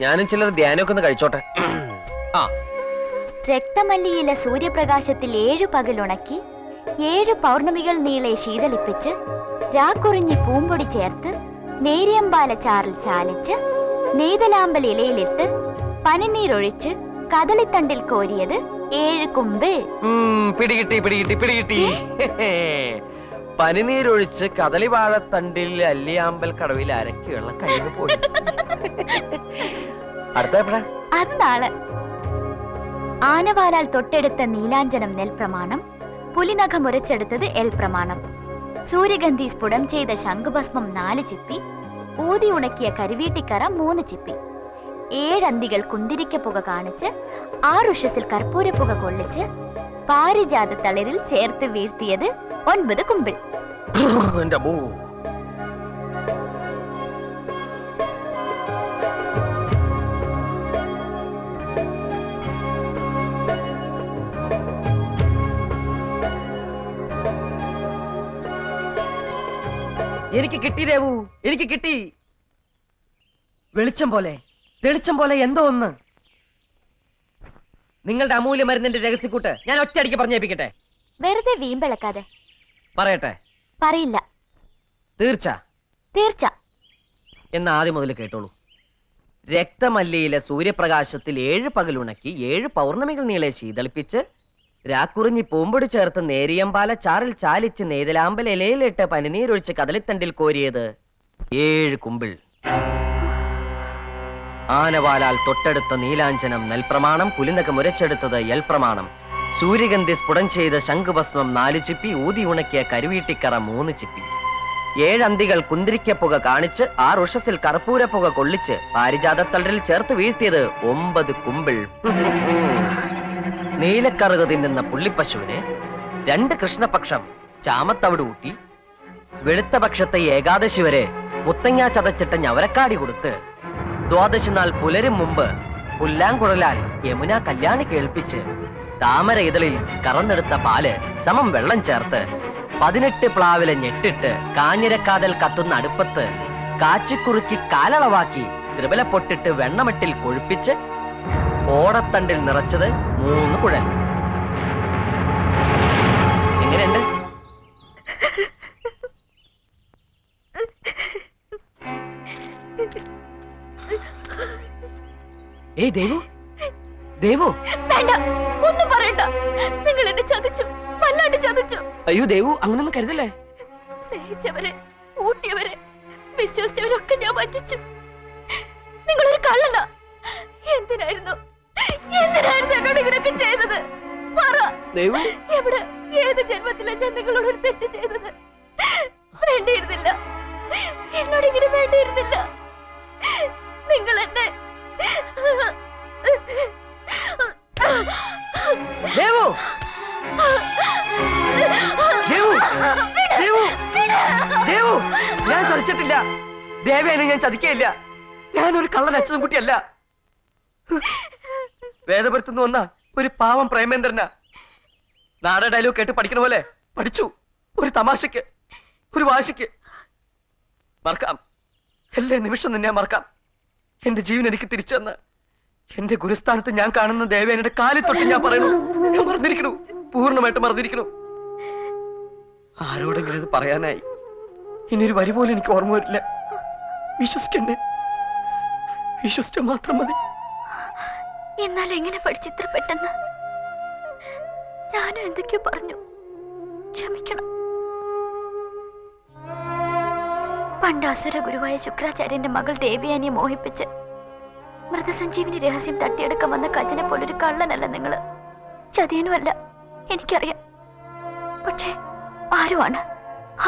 ഞാനും ചിലർ ധ്യാനമൊക്കെ ഒന്ന് കഴിച്ചോട്ടെ. രക്തമല്ലിയില സൂര്യപ്രകാശത്തിൽ 7 പകലുണക്കി 7 പൗർണമികൾ നീളെ ശീതളിപ്പിച്ച് രാക്കുറിഞ്ഞി പൂമ്പൊടി ചേർത്ത് നേരിയമ്പാല ചാറിൽ ചാലിച്ച് നെയ്തലാമ്പൽ ഇലയിലിട്ട് പനിനീരൊഴിച്ച് കദളിത്തണ്ടിൽ കോരിയത് 7 കുമ്പിൾ. പിടികിട്ടി. പനിനീരൊഴിച്ച് കദളിവാഴത്തണ്ടിൽ അല്ലിയാമ്പൽ കടവിൽ അരക്കി വെള്ളം കഴിഞ്ഞു പോയി. അടുത്ത അത് നാളെ. ആനവാലാൽ തൊട്ടെടുത്ത നീലാഞ്ജനം നെൽപ്രമാണം, പുലിനഖം ഉരച്ചെടുത്തത് എൽ പ്രമാണം, സൂര്യഗന്ധി സ്ഫുടം ചെയ്ത ശംഖുഭസ്മം 4 ചിപ്പി, ഊതി ഉണക്കിയ കരിവീട്ടിക്കറ 3 ചിപ്പി, 7 അന്തികൾ കുന്തിരിക്ക പുക കാണിച്ച് 6 ഉഷസിൽ കർപ്പൂരപ്പുക കൊള്ളിച്ച് പാരിജാത തളിരിൽ ചേർത്ത് വീഴ്ത്തിയത് 9 കുമ്പിൾ. എനിക്ക് കിട്ടി ദേവു, എനിക്ക് കിട്ടി. വെളിച്ചം പോലെ, തെളിച്ചം പോലെ എന്തോ ഒന്ന്. നിങ്ങളുടെ അമൂല്യ മരുന്നിന്റെ രഹസ്യക്കൂട്ട് ഞാൻ ഒറ്റയടിക്ക് പറഞ്ഞേപ്പിക്കട്ടെ. വെറുതെ വീമ്പിളക്കാതെ. പറയട്ടെ? പറയില്ല. തീർച്ച? തീർച്ച. എന്നാ ആദ്യം മുതൽ കേട്ടോളൂ. രക്തമല്ലിയിലെ സൂര്യപ്രകാശത്തിൽ 7 പകലുണക്കി 7 പൗർണമികൾ നീളെ ശീതളിപ്പിച്ച് രാക്കുറിഞ്ഞി പൂമ്പൊടി ചേർത്ത് നേരിയമ്പാല ചാറിൽ ചാലിച്ച് നെയ്തലാമ്പൽ ഇലയിലിട്ട് പനിനീരൊഴിച്ച് കദളിത്തണ്ടിൽ കോരിയത് 7 കുമ്പിൾ. ആനവാലാൽ തൊട്ടെടുത്ത നീലാഞ്ജനം നെൽപ്രമാണം, പുലിനഖം ഉരച്ചെടുത്തത് എൽ പ്രമാണം, സൂര്യഗന്ധി സ്ഫുടം ചെയ്ത ശംഖുഭസ്മം 4 ചിപ്പി, ഊതി ഉണക്കിയ കരുവീട്ടിക്കറ 3 ചിപ്പി, 7 അന്തികൾ കുന്തിരിക്കപ്പുക കാണിച്ച് 6 ഉഷസിൽ കർപ്പൂരപ്പുക കൊള്ളിച്ച് പാരിജാതത്തളിരിൽ ചേർത്ത് വീഴ്ത്തിയത് 9 കുമ്പിൾ. നീലക്കറുക തിന്നുന്ന പുള്ളിപ്പശുവിന് 2 കൃഷ്ണപക്ഷം ചാമത്തവിട് ഊട്ടി വെളുത്ത പക്ഷത്തെ ഏകാദശി വരെ മുത്തങ്ങ ചതച്ചിട്ട ഞവരക്കാടി കൊടുത്ത് ദ്വാദശി നാൾ പുലരും മുമ്പ് പുല്ലാങ്കുഴലാൽ യമുന കല്യാണി കേൾപ്പിച്ച് താമര ഇതളിൽ കറന്നെടുത്ത പാല് സമം വെള്ളം ചേർത്ത് 18 പ്ലാവിലെ ഞെട്ടിട്ട് കാഞ്ഞിരക്കാതൽ കത്തുന്ന അടുപ്പത്ത് കാച്ചിക്കുറുക്കി കാലളവാക്കി ത്രിപല പൊട്ടിട്ട് വെണ്ണമട്ടിൽ കൊഴുപ്പിച്ച് ഓടത്തണ്ടിൽ നിറച്ചത് 3 കുഴൽ. എങ്ങനെയുണ്ട്? ഏയ് ദേവു, ദേവു വേണ്ട, ഒന്നും പറയണ്ട. നിങ്ങൾ എന്നെ ചതിച്ചു, വല്ലാണ്ട് ചതിച്ചു. അയ്യോ ദേവു, അങ്ങനൊന്നും കരുതല്ലേ. സ്നേഹിച്ചവരെ, ഊട്ടിയവരെ, വിശ്വസിച്ചവരൊക്കെ ഞാൻ വഞ്ചിച്ചു. നിങ്ങളൊരു കള്ളന. എന്തിനായിരുന്നു എന്നോട് ഇങ്ങനെയൊക്കെ ചെയ്തത്? പറ. എവിടെ, ഏത് ജന്മത്തിലാണ് ഞാൻ നിങ്ങളോട് ഒരു തെറ്റ് ചെയ്തത്? വേണ്ടിയിരുന്നില്ല, എന്നോട് ഇങ്ങനെ വേണ്ടിയിരുന്നില്ല. നിങ്ങൾ എന്നെ ദേവു, ദേവു, ദേവു, ദേവു, ഞാൻ ചതിച്ചിട്ടില്ല. ദേവേനെ ഞാൻ ചതിക്കയില്ല. ഞാനൊരു കള്ളൻ അച്ഛനും കുട്ടിയല്ല. വേദപുരത്തുനിന്ന് വന്ന ഒരു പാവം പ്രേമേന്ദ്രനാ. നാടക ഡയലോഗ് കേട്ട് പഠിക്കണ പോലെ പഠിച്ചു. ഒരു തമാശക്ക്, ഒരു വാശിക്ക്. മറക്കാം, എല്ലാ നിമിഷം തന്നെ മറക്കാം. എന്റെ ജീവൻ എനിക്ക് തിരിച്ചു തന്ന എന്റെ ഗുരുസ്ഥാനത്ത് ഞാൻ കാണുന്ന ദേവേനയുടെ കാലിൽ തൊട്ട് ഞാൻ പറയണു, ഞാൻ മറന്നിരിക്കണു, പൂർണ്ണമായിട്ട് മറന്നിരിക്കണു. ആരോടെങ്കിലും ഇത് പറയാനായി ഇനിയൊരു വരി പോലും എനിക്ക് ഓർമ്മ വരില്ല. വിശ്വസിക്കന്നെ, വിശ്വസിച്ച മാത്രം മതി. എന്നാൽ എങ്ങനെ പഠിച്ചിത്ര പെട്ടെന്ന്? ഞാനും എന്തൊക്കെയോ പറഞ്ഞു, ക്ഷമിക്കണം. പണ്ട് അസുര ഗുരുവായ ശുക്രാചാര്യന്റെ മകൾ ദേവയാനിയെ മോഹിപ്പിച്ച് മൃതസഞ്ജീവിനി രഹസ്യം തട്ടിയെടുക്കാൻ വന്ന കജനെ പോലൊരു കള്ളനല്ല നിങ്ങള്, ചതിയനുമല്ല, എനിക്കറിയാം. പക്ഷേ ആരുമാണ്?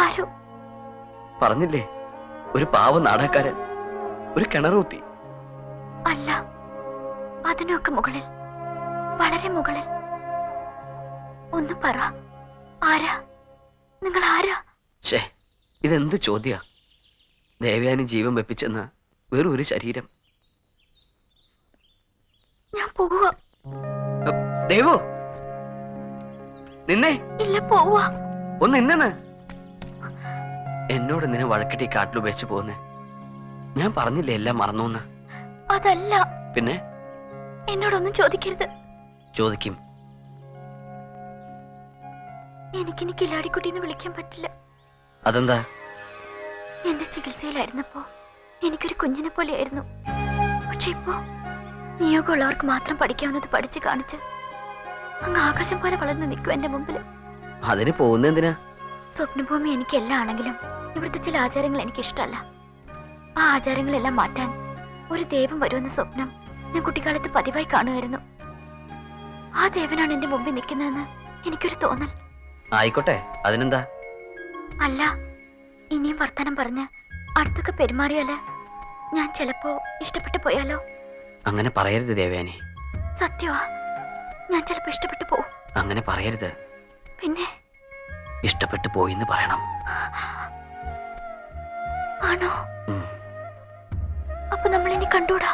ആരും പറഞ്ഞില്ലേ, ഒരു പാവ നാടകക്കാരൻ, ഒരു കിണറൂത്തി. അല്ല, അതിനൊക്കെ മുകളിൽ, വളരെ മുകളിൽ. ഒന്ന് പറ, ആരാ നിങ്ങൾ? ആരാ? ഇതെന്ത് ചോദ്യ? ദേവയാനി ജീവൻ വെപ്പിച്ചെന്ന വെറും ഒരു ശരീരം. ഞാൻ പോവാ. ദേവു, നിന്നെ. ഇല്ല, പോവാ. ഒന്ന് നിന്നെന്ന്. എന്നോട് നിന്നെ വഴക്കിട്ടി കാട്ടിലുപേച്ച് പോന്നെ. ഞാൻ പറഞ്ഞില്ലേ എല്ലാം മറന്നൂന്ന്. അതല്ല. പിന്നെ? എന്നോടൊന്നും ചോദിക്കരുത്. ചോദിക്കും. എനിക്കിനി കില്ലാടിക്കുട്ടിന്ന് വിളിക്കാൻ പറ്റില്ല. അതെന്താ? എന്റെ ചികിത്സയിലായിരുന്നപ്പോ എനിക്കൊരു കുഞ്ഞിനെ പോലെയായിരുന്നു. പക്ഷെ ഇപ്പോ നിയോഗമുള്ളവർക്ക് മാത്രം പഠിക്കാവുന്നത് പഠിച്ചു കാണിച്ച് അങ്ങ് ആകാശം പോലെ വളർന്ന് നിൽക്കും എന്റെ മുമ്പിൽ. അതിന് പോകുന്ന എന്തിനാ? സ്വപ്നഭൂമി എനിക്ക് എല്ലാം ആണെങ്കിലും ഇവിടുത്തെ ചില ആചാരങ്ങൾ എനിക്ക് ഇഷ്ടമല്ല. ആ ആചാരങ്ങളെല്ലാം മാറ്റാൻ ഒരു ദേവൻ വരുമെന്ന സ്വപ്നം ഞാൻ കുട്ടിക്കാലത്ത് പതിവായി കാണുമായിരുന്നു. ആ ദേവനാണ് എന്റെ മുമ്പിൽ നിൽക്കുന്നതെന്ന് എനിക്കൊരു തോന്നൽ. ആയിക്കോട്ടെ, അതിനെന്താ? അല്ല, ഇനിയും വർത്തമാനം പറഞ്ഞ് അടുത്തൊക്കെ പെരുമാറിയാല് ഞാൻ ചിലപ്പോ ഇഷ്ടപ്പെട്ടു പോയാലോ? അങ്ങനെ പറയരുത് ദേവയാനി. സത്യവാ, ഞാൻ ചിലപ്പോ ഇഷ്ടപ്പെട്ടു പോവും. അങ്ങനെ പറയരുത്. പിന്നെ? ഇഷ്ടപ്പെട്ടു പോയിന്ന് പറയണം. ആണോ? അപ്പൊ നമ്മൾ ഇനി കണ്ടൂടാ?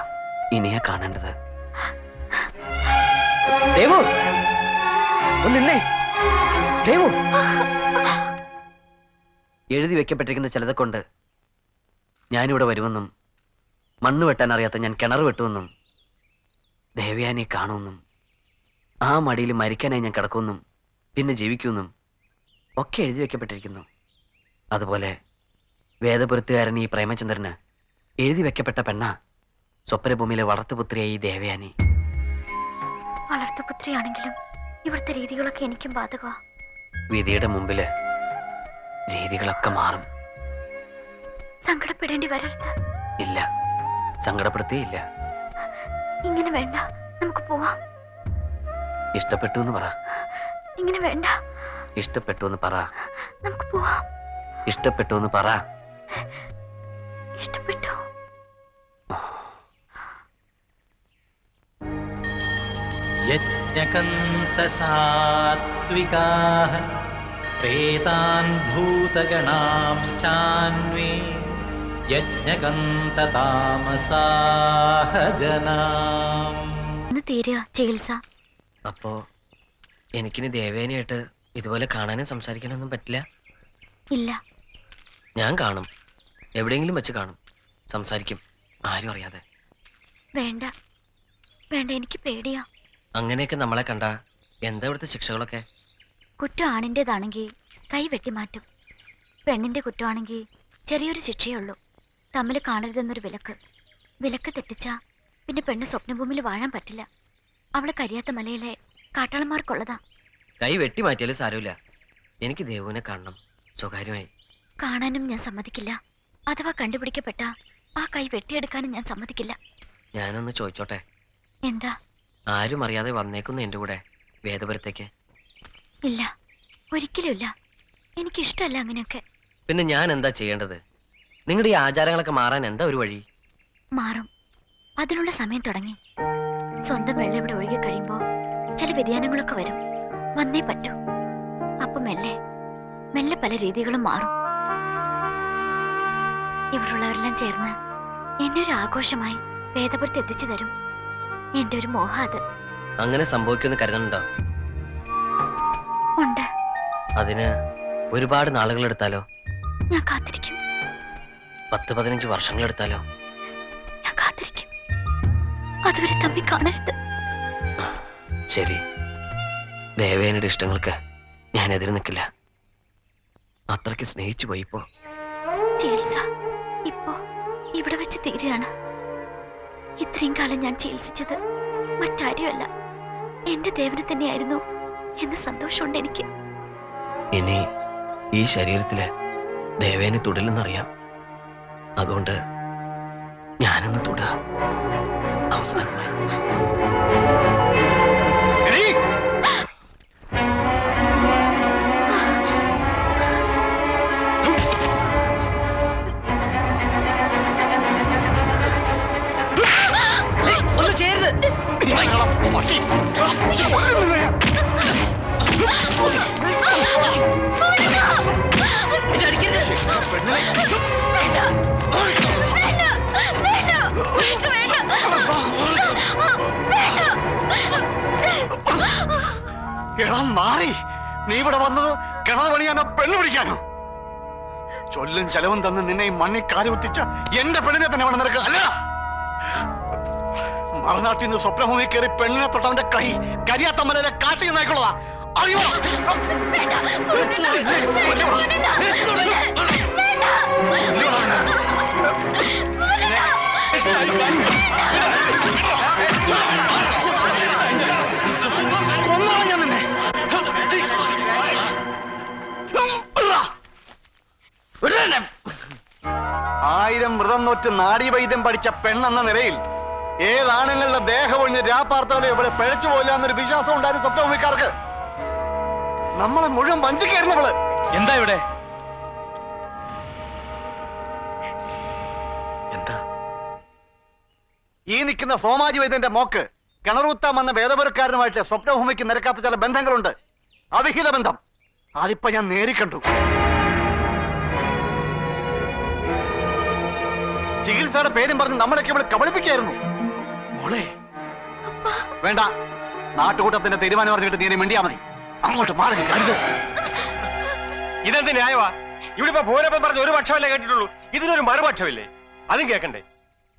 ഇനിയാ കാണേണ്ടത്. ദേവു, ഒന്നില്ലേ? ദേവു, എഴുതി വെക്കപ്പെട്ടിരിക്കുന്ന ചിലതെ കൊണ്ട് ഞാനിവിടെ വരുമെന്നും മണ്ണ് വെട്ടാൻ അറിയാത്ത ഞാൻ കിണർ വെട്ടുമെന്നും ദേവയാനിയെ കാണുമെന്നും ആ മടിയിൽ മരിക്കാനായി ഞാൻ കിടക്കുമെന്നും പിന്നെ ജീവിക്കുമെന്നും ഒക്കെ എഴുതി വെക്കപ്പെട്ടിരിക്കുന്നു. അതുപോലെ വേദപുരത്തുകാരൻ ഈ പ്രേമചന്ദ്രന് എഴുതി വെക്കപ്പെട്ട പെണ്ണ സ്വപ്നഭൂമിയിലെ വളർത്തുപുത്രിയായി ഈ ദേവയാനി. വളർത്തുപുത്രിയാണെങ്കിലും ഇവിടുത്തെ രീതികളൊക്കെ എനിക്കും ബാധകമാ. വിധിയുടെ മുമ്പില് രീതികളൊക്കെ മാറും. സങ്കടപ്പെടേണ്ടി വരരുത്. ഇല്ല, സങ്കടപ്പെടുത്തിയില്ല. ഇങ്ങനെ വേണ്ട, നമുക്ക് പോവാം. ഇഷ്ടപ്പെട്ടു എന്ന് പറ. ഇങ്ങനെ വേണ്ട. ഇഷ്ടപ്പെട്ടു എന്ന് പറ. നമുക്ക് പോവാം. ഇഷ്ടപ്പെട്ടു എന്ന് പറ. ഇഷ്ടപ്പെട്ടു. യജ്ഞകന്തസാത്വികാഃ പ്രേതാൻ ഭൂതഗണാംശ്ചാന്വേ യജ്ഞകന്തതാമസാഃ ജനാം. തീരുക ചികിത്സ. അപ്പോ എനിക്കിനി ദേവേനയായിട്ട് ഇതുപോലെ കാണാനും സംസാരിക്കാനൊന്നും പറ്റില്ല? ഇല്ല. ഞാൻ കാണും, എവിടെയെങ്കിലും വെച്ച് കാണും, സംസാരിക്കും, ആരും അറിയാതെ. വേണ്ട വേണ്ട, എനിക്ക് പേടിയാ. അങ്ങനെയൊക്കെ നമ്മളെ കണ്ട എന്താ ഇവിടുത്തെ ശിക്ഷകളൊക്കെ? കുറ്റം ആണിൻ്റെതാണെങ്കിൽ കൈ വെട്ടിമാറ്റും. പെണ്ണിന്റെ കുറ്റമാണെങ്കിൽ ചെറിയൊരു ശിക്ഷയേ ഉള്ളൂ. തമ്മിൽ കാണരുതെന്നൊരു വിലക്ക്. വിലക്ക് തെറ്റിച്ചാ പിന്നെ പെണ്ണ് സ്വപ്നഭൂമിയിൽ വാഴാൻ പറ്റില്ല. അവളെ കരിയാത്ത മലയിലെ കാട്ടാളന്മാർക്കുള്ളതാ. കൈ വെട്ടി മാറ്റിയാലും സാരമില്ല. എനിക്ക് ദേവുവിനെ കാണണം, സ്വകാര്യമായി. കാണാനും ഞാൻ സമ്മതിക്കില്ല. അഥവാ കണ്ടുപിടിക്കപ്പെട്ട ആ കൈ വെട്ടിയെടുക്കാനും ഞാൻ സമ്മതിക്കില്ല. ഞാനൊന്ന് ചോദിച്ചോട്ടെ? എന്താ? ആരും അറിയാതെ വന്നേക്കുന്നു എന്റെ കൂടെ വേദപുരത്തേക്ക്? ഇല്ല, ഒരിക്കലും ഇല്ല. എനിക്കിഷ്ടമല്ല അങ്ങനെയൊക്കെ. പിന്നെ ഞാൻ എന്താ ചെയ്യേണ്ടത്? നിങ്ങളുടെ ഈ ആചാരങ്ങളൊക്കെ മാറാൻ എന്താ ഒരു വഴി? മാറും, അതിനുള്ള സമയം തുടങ്ങി. സ്വന്തം വെള്ളം ഇവിടെ ഒഴുകി കഴിയുമ്പോ ചില വ്യതിയാനങ്ങളൊക്കെ വരും. വന്നേ പറ്റൂ. അപ്പൊ മെല്ലെ മെല്ലെ പല രീതികളും മാറും. ഇവിടുള്ളവരെല്ലാം ചേർന്ന് എന്നെ ഒരു ആഘോഷമായി വേദപുരത്ത് എത്തിച്ചു തരും. എന്റെ ഒരു മോഹം അത്. അങ്ങനെ സംഭവിക്കുമെന്ന് കരുതുന്നുണ്ടോ? ഉണ്ട്. അതിന് ഒരുപാട് നാളുകൾ എടുത്താലോ? ഞാൻ കാത്തിരിക്കും. 10-15 വർഷങ്ങൾ എടുത്താലോ? ഞാൻ കാത്തിരിക്കും. അതുവരെ തമ്മി കാണരുത്. ശരി, ദേവേനയുടെ ഇഷ്ടങ്ങൾക്ക് ഞാൻ എതിര് നിൽക്കില്ല. അത്രയ്ക്ക് സ്നേഹിച്ചു പോയിപ്പോ. ചികിത്സ ഇപ്പോ ഇവിടെ വെച്ച് തീരുകയാണ്. ഇത്രയും കാലം ഞാൻ ചികിത്സിച്ചത് മറ്റാരുമല്ല, എന്റെ ദേവനെ തന്നെയായിരുന്നു എന്ന സന്തോഷമുണ്ട് എനിക്ക്. ഇനി ഈ ശരീരത്തില് ദേവേനെ തൊടില്ലെന്നറിയാം. അതുകൊണ്ട് ഞാനൊന്ന് തൊടുക അവസാനമായി. ഒന്ന് ചേരുത്. എടാ മാറി, നീ ഇവിടെ വന്നത് കിണർ പണിയാനോ പെണ്ണ് പിടിക്കാനോ? ചൊല്ലും ചെലവും തന്ന് നിന്നെ ഈ മണ്ണി കാലുകുത്തിച്ച എന്റെ പെണ്ണിനെ തന്നെ വേണം നിനക്ക്. അല്ല, മറുനാട്ടിൽ നിന്ന് സ്വപ്നഭൂമി കയറി പെണ്ണിനെ തൊട്ടവന്റെ കൈ കരിയാത്തമ്മലെ കാട്ടിൽ നായിക്കൊള്ളതാ അറിയോ? കൊന്നോളാം ഞാൻ നിന്നെ. ആയിരം വ്രതം നോറ്റ് നാഡീവൈദ്യം പഠിച്ച പെണ്ണെന്ന നിലയിൽ ഏതാണുങ്ങളുടെ ദേഹം ഒഴിഞ്ഞ് രാപ്പാർത്തകളെ ഇവിടെ പിഴച്ചു പോയില്ല എന്നൊരു വിശ്വാസം ഉണ്ടായിരുന്നു സ്വപ്നഭൂമിക്കാർക്ക്. നമ്മളെ മുഴുവൻ വഞ്ചിക്കായിരുന്നവള്. എന്താ ഇവിടെ? എന്താ ഈ നിൽക്കുന്ന സോമാജി വൈദ്യന്റെ മോക്ക് കിണറൂത്താൻ വന്ന വേദപുരക്കാരനുമായിട്ട് സ്വപ്നഭൂമിക്ക് നിരക്കാത്ത ചില ബന്ധങ്ങളുണ്ട്. അവിഹിത ബന്ധം. അതിപ്പോ ഞാൻ നേരിക്കണ്ടു. ചികിത്സയുടെ പേരും പറഞ്ഞ് നമ്മളൊക്കെ ഇവിടെ കബളിപ്പിക്കായിരുന്നു. മോളെ വേണ്ട, നാട്ടുകൂട്ടത്തിന്റെ തീരുമാനം പറഞ്ഞിട്ട് നീ മിണ്ടിയാ മതി. അങ്ങോട്ട് മാറി കരുത്. ഇതെന്ത് ന്യായവാ? ഇവിടെ ഇപ്പൊ ഭൂരപ്പം പറഞ്ഞ ഒരു പക്ഷമല്ലേ കേട്ടിട്ടുള്ളൂ, ഇതിനൊരു മറുപക്ഷമില്ലേ? അതും കേൾക്കണ്ടേ?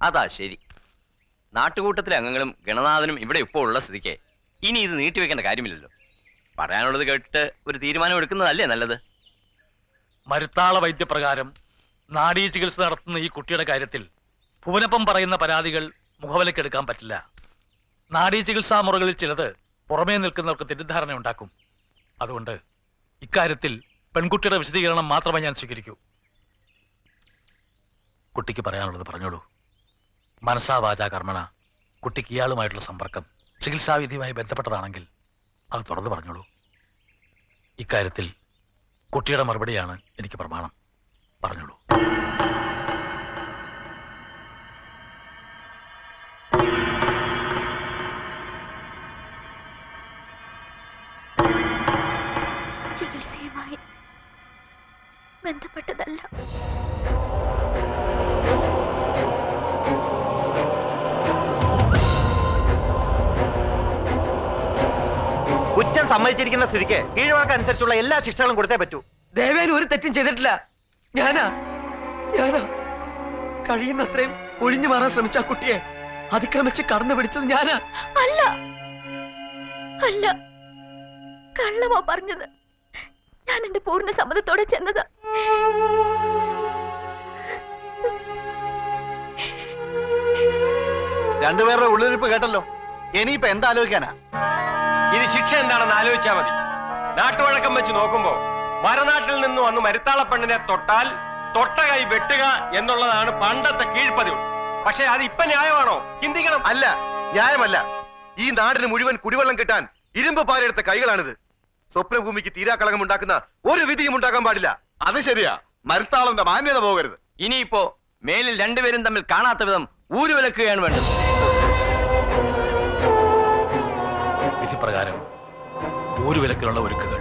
അതാ ശരി. നാട്ടുകൂട്ടത്തിലെ അംഗങ്ങളും ഗണനാഥനും ഇവിടെ ഇപ്പോൾ ഉള്ള സ്ഥിതിക്ക് ഇനി ഇത് നീട്ടിവെക്കേണ്ട കാര്യമില്ലല്ലോ. പറയാനുള്ളത് കേട്ടിട്ട് ഒരു തീരുമാനം എടുക്കുന്നതല്ലേ നല്ലത്. മരുത്താള വൈദ്യപ്രകാരം നാഡീ ചികിത്സ നടത്തുന്ന ഈ കുട്ടിയുടെ കാര്യത്തിൽ ഭുവനപ്പം പറയുന്ന പരാതികൾ മുഖവിലക്കെടുക്കാൻ പറ്റില്ല. നാഡീ ചികിത്സാ മുറകളിൽ ചിലത് പുറമേ നിൽക്കുന്നവർക്ക് തെറ്റിദ്ധാരണ ഉണ്ടാക്കും. അതുകൊണ്ട് ഇക്കാര്യത്തിൽ പെൺകുട്ടിയുടെ വിശദീകരണം മാത്രമേ ഞാൻ സ്വീകരിക്കൂ. കുട്ടിക്ക് പറയാനുള്ളത് പറഞ്ഞോളൂ. മനസാ വാചാ കർമ്മണ കുട്ടിക്ക് ഇയാളുമായിട്ടുള്ള സമ്പർക്കം ചികിത്സാവിധിയുമായി ബന്ധപ്പെട്ടതാണെങ്കിൽ അത് തുറന്നു പറഞ്ഞോളൂ. ഇക്കാര്യത്തിൽ കുട്ടിയുടെ മറുപടിയാണ് എനിക്ക് പ്രമാണം. പറഞ്ഞോളൂ. ചികിത്സയുമായി ബന്ധപ്പെട്ടതല്ല. കുറ്റം സമ്മതിച്ചിരിക്കുന്ന സ്ഥിതിക്ക് കീഴ്വഴക്കനുസരിച്ചുള്ള എല്ലാ ശിക്ഷകളും കൊടുത്തേ പറ്റൂ. ദേവേൻ ഒരു തെറ്റും ചെയ്തിട്ടില്ല. ഞാനാ കഴിയുന്നത്രയും ഒഴിഞ്ഞു മാറാൻ ശ്രമിച്ച ആ കുട്ടിയെ അതിക്രമിച്ച് കടന്നു പിടിച്ചത് ഞാനാ. അല്ല അല്ല, കള്ളമാ പറഞ്ഞത്. ഞാൻ എന്റെ പൂർണ്ണ സമ്മതത്തോടെ ചെന്നത്. രണ്ടുപേരുടെ ഉള്ളിരിപ്പ് കേട്ടല്ലോ. ഇനിയിപ്പോ എന്താ ആലോചിക്കാനാ? ഇനി ശിക്ഷ എന്താണെന്ന് ആലോചിച്ചാൽ മതി. നാട്ടുവഴക്കം വെച്ച് നോക്കുമ്പോ മരനാട്ടിൽ നിന്ന് വന്ന് മരുത്താള പെണ്ണിനെ തൊട്ടാൽ തൊട്ട കൈ വെട്ടുക എന്നുള്ളതാണ് പണ്ടത്തെ കീഴ്പതിവ്. പക്ഷെ അത് ഇപ്പൊ ന്യായമാണോ? ചിന്തിക്കണം. അല്ല, ന്യായമല്ല. ഈ നാടിന് മുഴുവൻ കുടിവെള്ളം കിട്ടാൻ ഇരുമ്പ് പാരെടുത്ത കൈകളാണിത്. സ്വപ്നഭൂമിക്ക് തീരാക്കളകം ഉണ്ടാക്കുന്ന ഒരു വിധിയും ഉണ്ടാക്കാൻ പാടില്ല. അത് ശരിയാ. മരുത്താളന്റെ മാന്യത പോകരുത്. ഇനിയിപ്പോ മേലിൽ രണ്ടുപേരും തമ്മിൽ കാണാത്ത വിധം ഊരുവിലക്കുകയാണ് വേണ്ടത്. വിധിപ്രകാരം ഊരുവിലക്കിലുള്ള ഒരുക്കുകൾ